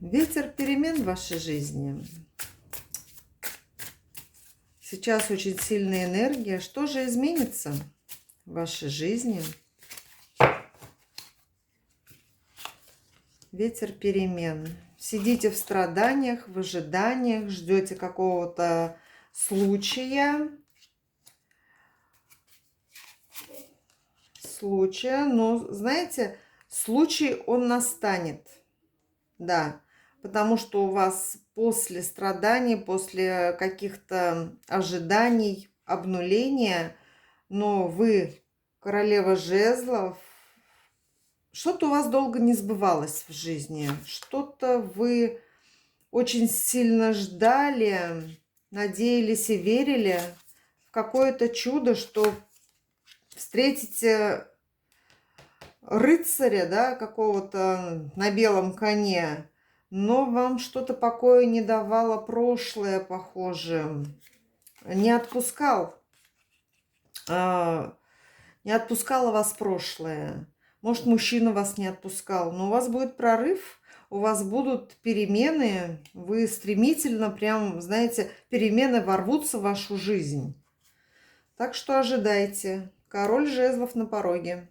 Ветер перемен в вашей жизни. Сейчас очень сильная энергия. Что же изменится в вашей жизни? Ветер перемен. Сидите в страданиях, в ожиданиях, ждете какого-то случая. Но, знаете, случай, он настанет. Да, потому что у вас после страданий, после каких-то ожиданий, обнуления, но вы королева жезлов, что-то у вас долго не сбывалось в жизни, что-то вы очень сильно ждали, надеялись и верили в какое-то чудо, что встретите рыцаря, да, какого-то на белом коне, но вам что-то покоя не давало прошлое, похоже, не отпускал, не отпускало вас прошлое. Может, мужчина вас не отпускал, но у вас будет прорыв, у вас будут перемены, вы стремительно, прям, знаете, перемены ворвутся в вашу жизнь. Так что ожидайте. Король жезлов на пороге.